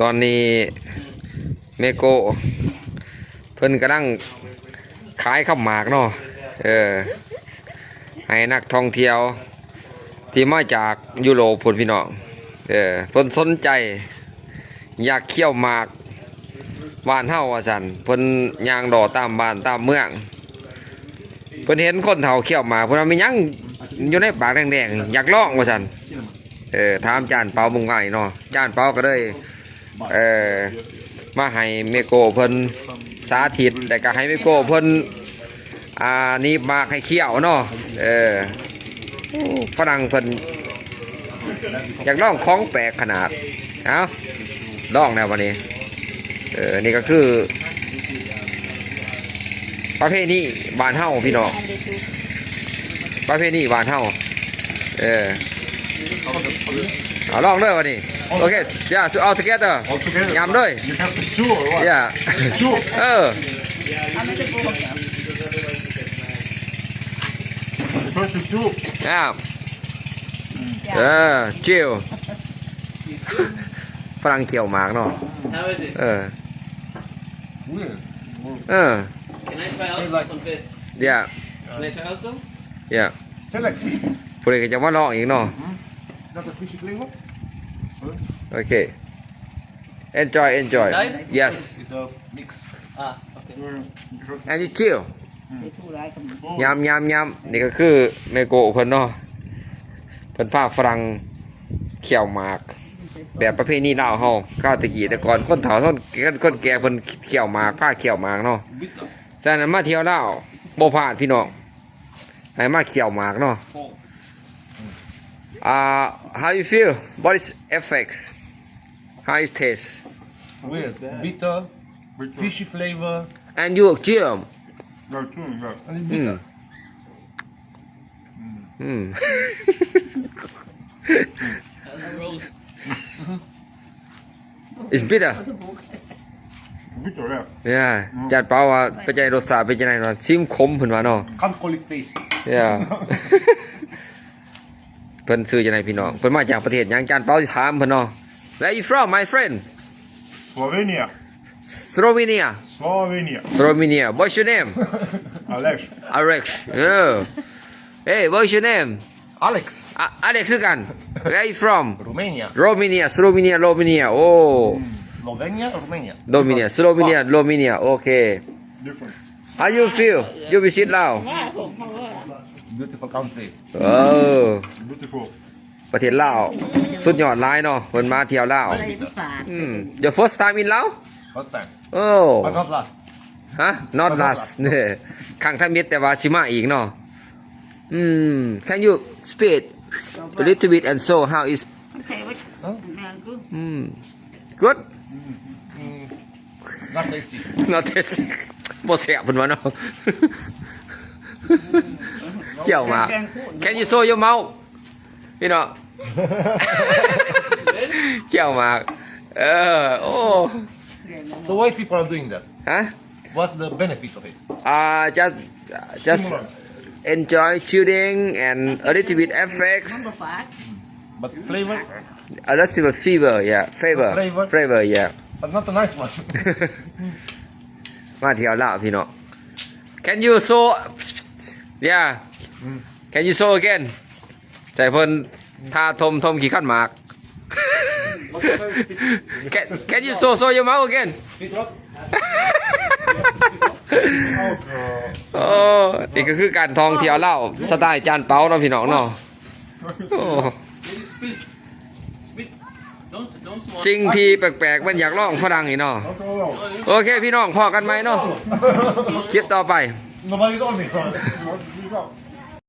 ตอนนี้เมโกเพิ่นกำลังขายข้าวหมากเนาะให้นักท่องเที่ยวที่มาจากยุโรปพุ่นพี่น้องเพิ่นสนใจอยากเคี่ยวหมากบ้านเฮาว่าซั่นเพิ่นย่างดอตามบ้านตามเมืองเพิ่นเห็นคนเฒ่าเคี่ยวหมากเพิ่นว่ามีหยังอยู่ในปากแดงๆอยากลองว่าซั่นถามจานเปาเบิ่งว่านี่เนาะจานเปาก็เลยมาให้เมโกเพิ่นสาธิตแต่ก็ให้เมโกเพิ่นนี่หมากให้เคี่ยวเนาะฝรั่งเพิ่นอยากลองของแปลกขนาดเอาลองแล้ววันนี้นี่ก็คือประเภทนี้บ้านเฮาพี่น้องประเภทนี้บ้านเฮาเอาลองเลยวันนี้โอเคyeah all together ยำด้วย You have to chew or what? yeah Chew. First to chew. yeah จิวฝรั่งเขียวหมากเนาะHow is it? Weird. Can I try out some fish? yeah Can I try out some? yeah Tastes like fish. ผู้ใดก็จะมาลองอีกเนาะ Not a fishy flavor. โอเค enjoy yes It's a mix. Okay. and you chill ยำนี่ก็คือเมโกเพิ่นเนาะเพิ่นพาฝรั่งเขี่ยวหมากแบบประเภทนี้ลาวเฮาข้าวตะกี้แต่ก่อนคนเฒ่าคนแก่เพิ่นเขี่ยวหมากพาเขี่ยวหมากเนาะฉะนั้นมาเที่ยวลาวบ่พลาดพี่น้องให้มาเขี่ยวหมากเนาะhow you feel what is effects how is taste Weird. Bitter. Fishy flavor. and you chill And it's bitter. How's the roast? it's bitter Bitter, yeah. เนี่ยจัดเปล่าว่าเป็นใจรสชาติเป็นจังได๋เนาะซิมขมเพิ่นว่าเนาะ Can't call it taste. เนี่ยเพิ่นซื้อจังได๋พี่น้องเพิ่นมาจากประเทศหยังจานเปาสิถามเพิ่นเนาะ Where you from my friend Slovenia. Slovenia What's your name Alex. Hey what's your name Alex. Alex คือกัน Where you from Romania. Romania oh Slovenia, Romania. Romania okay Different. How you feel you visit Laos Beautiful country. Beautiful. ประเทศลาวสุดยอดหลายเนาะเพิ่นมาเที่ยวลาวyour first time in Laos First time. oh But not last. not last เนี่ยครั้งทมิตรแต่ว่าสิมาอีกเนาะcan you speak a little bit and so how is good Not tasty. not tasty บ่แซ่บเพิ่นว่าเนาะเจียวมาก can you show your mouth พี่น้องเจียวมากโอ้ So why people are doing that? ฮะ What's the benefit of it? just enjoy chewing and a little bit effects But flavor? a little bit flavor yeah But not a nice one. มาเที่ยวลาวพี่น้อง can you show yeah can you show again ใส่เพิ่นทาทมขี้คันหมาก can you show your mouth again โอ้นี่ก็คือการท่องเที่ยวลาวสไตล์จานเปาเนาะพี่น้องเนาะโอ้ Don't สิ่งที่แปลกๆมันอยากลองฝรั่งนี่เนาะโอเคพี่น้องพอกันไหมเนาะคลิปต่อไป Nobody told me.